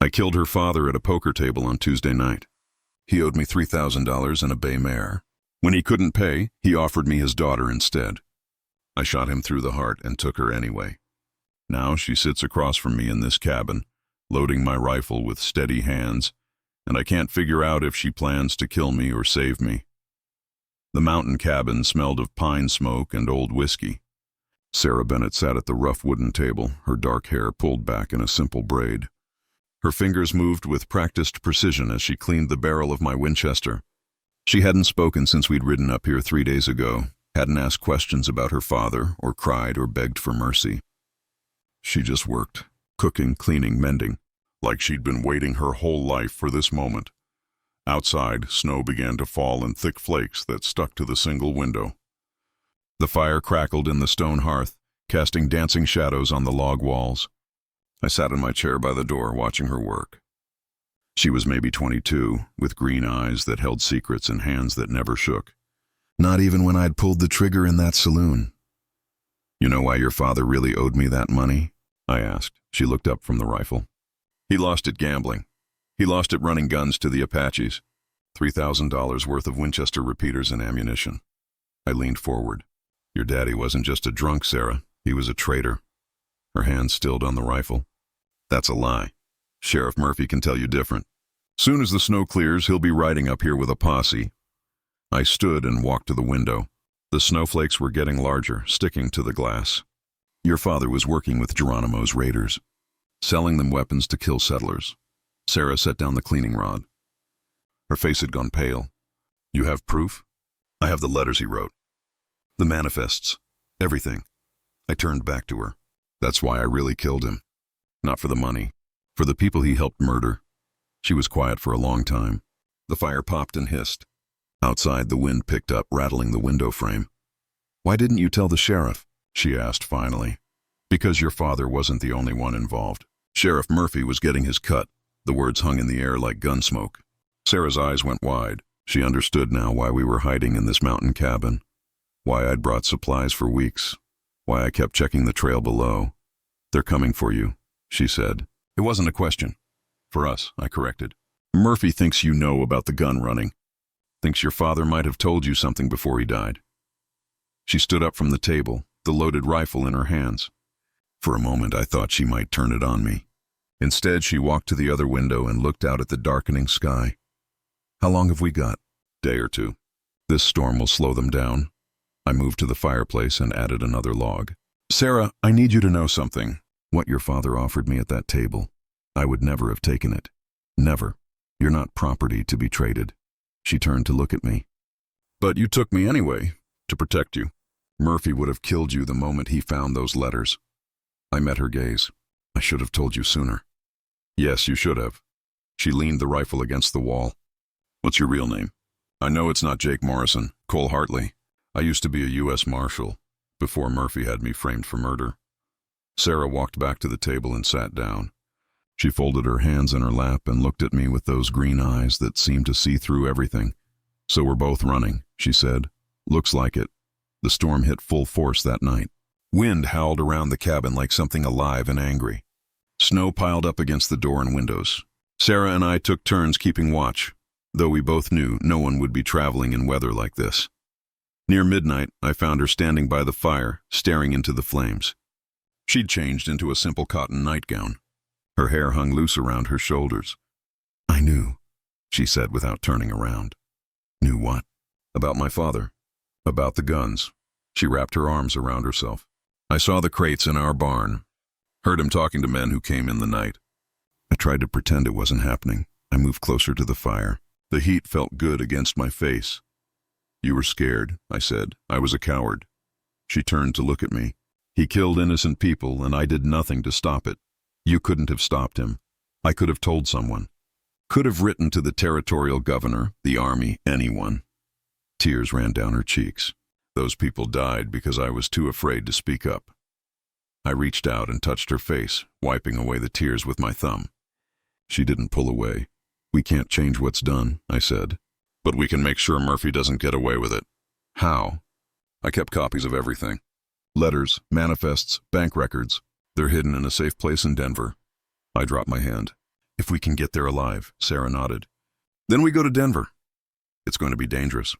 I killed her father at a poker table on Tuesday night. He owed me $3,000 and a bay mare. When he couldn't pay, he offered me his daughter instead. I shot him through the heart and took her anyway. Now she sits across from me in this cabin, loading my rifle with steady hands, and I can't figure out if she plans to kill me or save me. The mountain cabin smelled of pine smoke and old whiskey. Sarah Bennett sat at the rough wooden table, her dark hair pulled back in a simple braid. Her fingers moved with practiced precision as she cleaned the barrel of my Winchester. She hadn't spoken since we'd ridden up here 3 days ago, hadn't asked questions about her father, or cried or begged for mercy. She just worked, cooking, cleaning, mending, like she'd been waiting her whole life for this moment. Outside, snow began to fall in thick flakes that stuck to the single window. The fire crackled in the stone hearth, casting dancing shadows on the log walls. I sat in my chair by the door, watching her work. She was maybe 22, with green eyes that held secrets and hands that never shook. Not even when I'd pulled the trigger in that saloon. "You know why your father really owed me that money?" I asked. She looked up from the rifle. "He lost it gambling. He lost it running guns to the Apaches. $3,000 worth of Winchester repeaters and ammunition." I leaned forward. "Your daddy wasn't just a drunk, Sarah. He was a traitor." Her hands stilled on the rifle. "That's a lie. Sheriff Murphy can tell you different. Soon as the snow clears, he'll be riding up here with a posse." I stood and walked to the window. The snowflakes were getting larger, sticking to the glass. "Your father was working with Geronimo's raiders, selling them weapons to kill settlers." Sarah set down the cleaning rod. Her face had gone pale. "You have proof?" "I have the letters he wrote. The manifests. Everything." I turned back to her. "That's why I really killed him. Not for the money. For the people he helped murder." She was quiet for a long time. The fire popped and hissed. Outside, the wind picked up, rattling the window frame. "Why didn't you tell the sheriff?" she asked finally. "Because your father wasn't the only one involved. Sheriff Murphy was getting his cut." The words hung in the air like gun smoke. Sarah's eyes went wide. She understood now why we were hiding in this mountain cabin, why I'd brought supplies for weeks, why I kept checking the trail below. "They're coming for you," she said. "It wasn't a question." "For us," I corrected. "Murphy thinks you know about the gun running. Thinks your father might have told you something before he died." She stood up from the table, the loaded rifle in her hands. For a moment I thought she might turn it on me. Instead, she walked to the other window and looked out at the darkening sky. "How long have we got?" "Day or two. This storm will slow them down." I moved to the fireplace and added another log. "Sarah, I need you to know something. What your father offered me at that table, I would never have taken it. Never. You're not property to be traded." She turned to look at me. "But you took me anyway, to protect you. Murphy would have killed you the moment he found those letters." I met her gaze. "I should have told you sooner." "Yes, you should have." She leaned the rifle against the wall. "What's your real name?" "I know it's not Jake Morrison. Cole Hartley. I used to be a U.S. Marshal, before Murphy had me framed for murder." Sarah walked back to the table and sat down. She folded her hands in her lap and looked at me with those green eyes that seemed to see through everything. "So we're both running," she said. "Looks like it." The storm hit full force that night. Wind howled around the cabin like something alive and angry. Snow piled up against the door and windows. Sarah and I took turns keeping watch, though we both knew no one would be traveling in weather like this. Near midnight, I found her standing by the fire, staring into the flames. She'd changed into a simple cotton nightgown. Her hair hung loose around her shoulders. "I knew," she said without turning around. "Knew what?" "About my father. About the guns." She wrapped her arms around herself. "I saw the crates in our barn. Heard him talking to men who came in the night." I tried to pretend it wasn't happening. I moved closer to the fire. The heat felt good against my face. "You were scared," I said. "I was a coward." She turned to look at me. "He killed innocent people, and I did nothing to stop it. You couldn't have stopped him. I could have told someone. Could have written to the territorial governor, the army, anyone." Tears ran down her cheeks. "Those people died because I was too afraid to speak up." I reached out and touched her face, wiping away the tears with my thumb. She didn't pull away. "We can't change what's done," I said. "But we can make sure Murphy doesn't get away with it." "How?" "I kept copies of everything. Letters, manifests, bank records. They're hidden in a safe place in Denver." I dropped my hand. If we can get there alive, Sarah nodded. Then we go to Denver. It's going to be dangerous.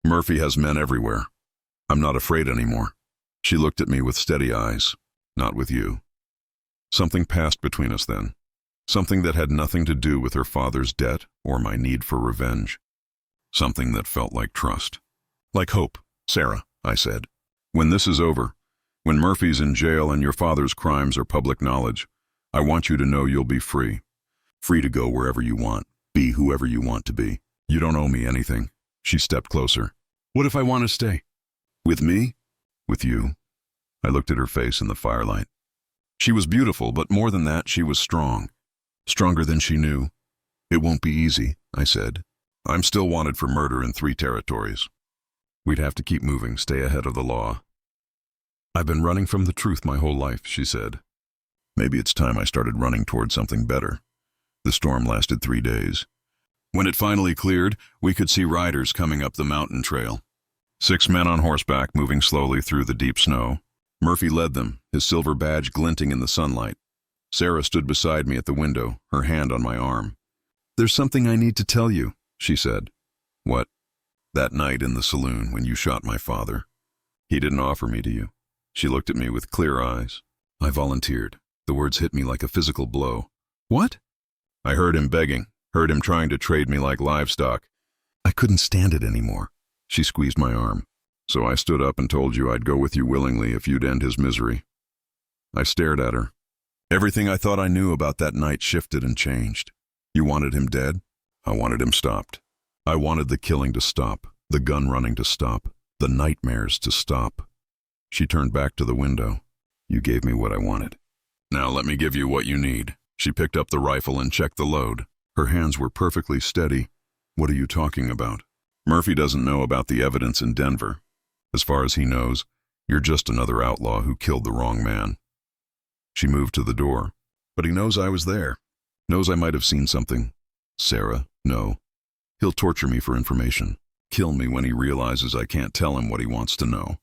Murphy has men everywhere. I'm not afraid anymore. She looked at me with steady eyes. Not with you. Something passed between us then. Something that had nothing to do with her father's debt or my need for revenge. Something that felt like trust. Like hope, Sarah, I said. When this is over, when Murphy's in jail and your father's crimes are public knowledge, I want you to know you'll be free. Free to go wherever you want, be whoever you want to be. You don't owe me anything. She stepped closer. What if I want to stay? With me? With you? I looked at her face in the firelight. She was beautiful, but more than that, she was strong. Stronger than she knew. It won't be easy, I said. I'm still wanted for murder in 3 territories. We'd have to keep moving, stay ahead of the law. I've been running from the truth my whole life, she said. Maybe it's time I started running toward something better. The storm lasted 3 days. When it finally cleared, we could see riders coming up the mountain trail. 6 men on horseback moving slowly through the deep snow. Murphy led them, his silver badge glinting in the sunlight. Sarah stood beside me at the window, her hand on my arm. There's something I need to tell you, she said. What? That night in the saloon when you shot my father. He didn't offer me to you. She looked at me with clear eyes. I volunteered. The words hit me like a physical blow. What? I heard him begging, heard him trying to trade me like livestock. I couldn't stand it anymore. She squeezed my arm. So I stood up and told you I'd go with you willingly if you'd end his misery. I stared at her. Everything I thought I knew about that night shifted and changed. You wanted him dead? I wanted him stopped. I wanted the killing to stop, the gun running to stop, the nightmares to stop. She turned back to the window. You gave me what I wanted. Now let me give you what you need. She picked up the rifle and checked the load. Her hands were perfectly steady. What are you talking about? Murphy doesn't know about the evidence in Denver. As far as he knows, you're just another outlaw who killed the wrong man. She moved to the door. But he knows I was there. Knows I might have seen something. Sarah, no. He'll torture me for information. Kill me when he realizes I can't tell him what he wants to know.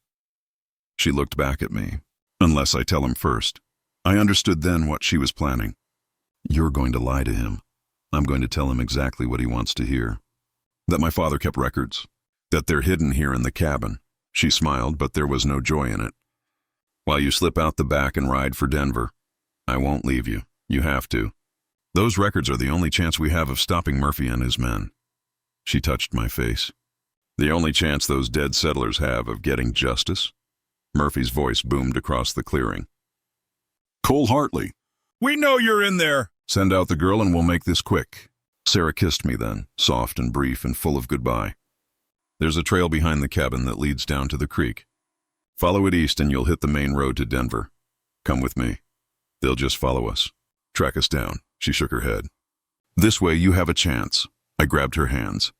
She looked back at me. Unless I tell him first. I understood then what she was planning. You're going to lie to him. I'm going to tell him exactly what he wants to hear. That my father kept records. That they're hidden here in the cabin. She smiled, but there was no joy in it. While you slip out the back and ride for Denver, I won't leave you. You have to. Those records are the only chance we have of stopping Murphy and his men. She touched my face. The only chance those dead settlers have of getting justice? Murphy's voice boomed across the clearing. Cole Hartley. We know you're in there. Send out the girl and we'll make this quick. Sarah kissed me then, soft and brief and full of goodbye. There's a trail behind the cabin that leads down to the creek. Follow it east and you'll hit the main road to Denver. Come with me. They'll just follow us. Track us down. She shook her head. This way you have a chance. I grabbed her hands.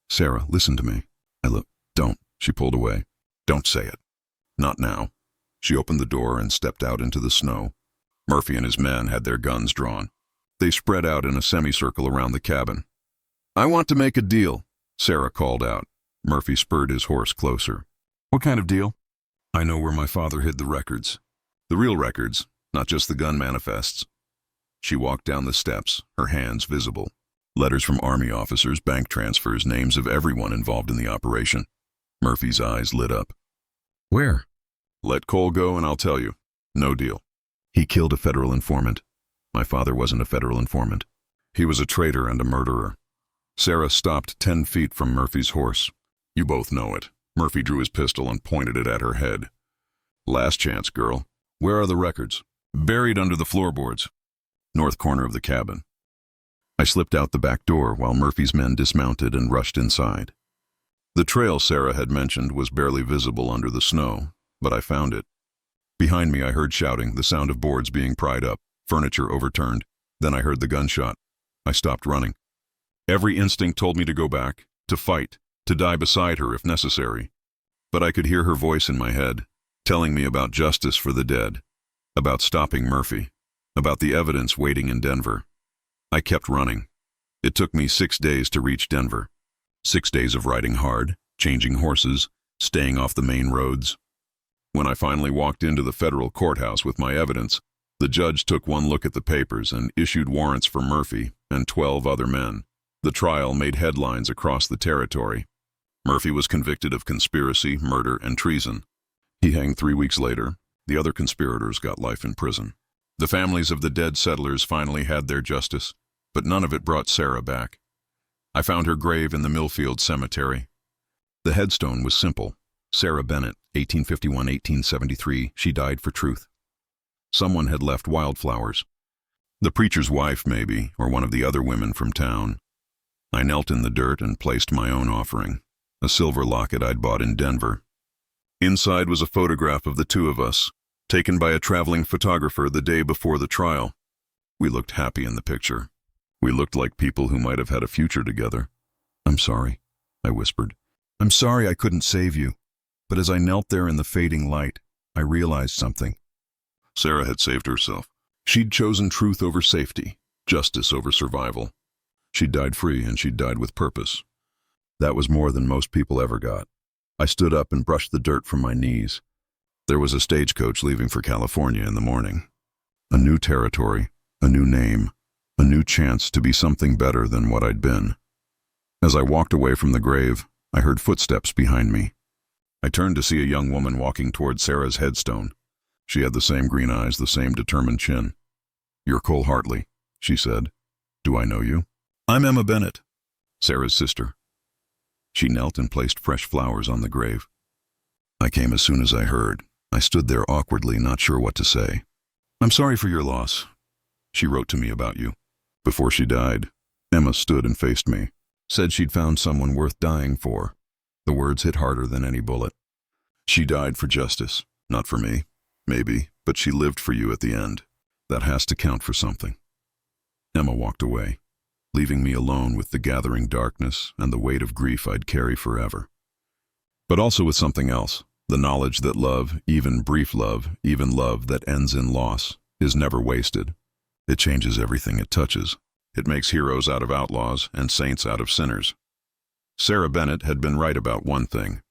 Sarah, listen to me. Don't. She pulled away. Don't say it. Not now. She opened the door and stepped out into the snow. Murphy and his men had their guns drawn. They spread out in a semicircle around the cabin. I want to make a deal, Sarah called out. Murphy spurred his horse closer. What kind of deal? I know where my father hid the records. The real records, not just the gun manifests. She walked down the steps, her hands visible. Letters from army officers, bank transfers, names of everyone involved in the operation. Murphy's eyes lit up. Where? Let Cole go and I'll tell you. No deal. He killed a federal informant. My father wasn't a federal informant. He was a traitor and a murderer. Sarah stopped 10 feet from Murphy's horse. You both know it. Murphy drew his pistol and pointed it at her head. Last chance, girl. Where are the records? Buried under the floorboards. North corner of the cabin. I slipped out the back door while Murphy's men dismounted and rushed inside. The trail Sarah had mentioned was barely visible under the snow, but I found it. Behind me I heard shouting, the sound of boards being pried up, furniture overturned. Then I heard the gunshot. I stopped running. Every instinct told me to go back, to fight, to die beside her if necessary. But I could hear her voice in my head, telling me about justice for the dead, about stopping Murphy, about the evidence waiting in Denver. I kept running. It took me 6 days to reach Denver. 6 days of riding hard, changing horses, staying off the main roads. When I finally walked into the federal courthouse with my evidence, the judge took one look at the papers and issued warrants for Murphy and 12 other men. The trial made headlines across the territory. Murphy was convicted of conspiracy, murder, and treason. He hanged 3 weeks later. The other conspirators got life in prison. The families of the dead settlers finally had their justice, but none of it brought Sarah back. I found her grave in the Millfield Cemetery. The headstone was simple. Sarah Bennett, 1851-1873, she died for truth. Someone had left wildflowers. The preacher's wife, maybe, or one of the other women from town. I knelt in the dirt and placed my own offering, a silver locket I'd bought in Denver. Inside was a photograph of the two of us, taken by a traveling photographer the day before the trial. We looked happy in the picture. We looked like people who might have had a future together. "I'm sorry," I whispered. "I'm sorry I couldn't save you." But as I knelt there in the fading light, I realized something. Sarah had saved herself. She'd chosen truth over safety, justice over survival. She'd died free, and she'd died with purpose. That was more than most people ever got. I stood up and brushed the dirt from my knees. There was a stagecoach leaving for California in the morning. A new territory, a new name, a new chance to be something better than what I'd been. As I walked away from the grave, I heard footsteps behind me. I turned to see a young woman walking toward Sarah's headstone. She had the same green eyes, the same determined chin. "You're Cole Hartley," she said. "Do I know you?" "I'm Emma Bennett, Sarah's sister." She knelt and placed fresh flowers on the grave. I came as soon as I heard. I stood there awkwardly, not sure what to say. "I'm sorry for your loss. She wrote to me about you." Before she died, Emma stood and faced me, said she'd found someone worth dying for. The words hit harder than any bullet. "She died for justice, not for me, maybe, but she lived for you at the end. That has to count for something." Emma walked away, leaving me alone with the gathering darkness and the weight of grief I'd carry forever. But also with something else, the knowledge that love, even brief love, even love that ends in loss, is never wasted. It changes everything it touches. It makes heroes out of outlaws and saints out of sinners. Sarah Bennett had been right about one thing.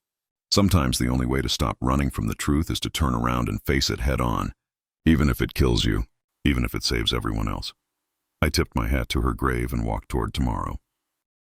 Sometimes the only way to stop running from the truth is to turn around and face it head on, even if it kills you, even if it saves everyone else. I tipped my hat to her grave and walked toward tomorrow.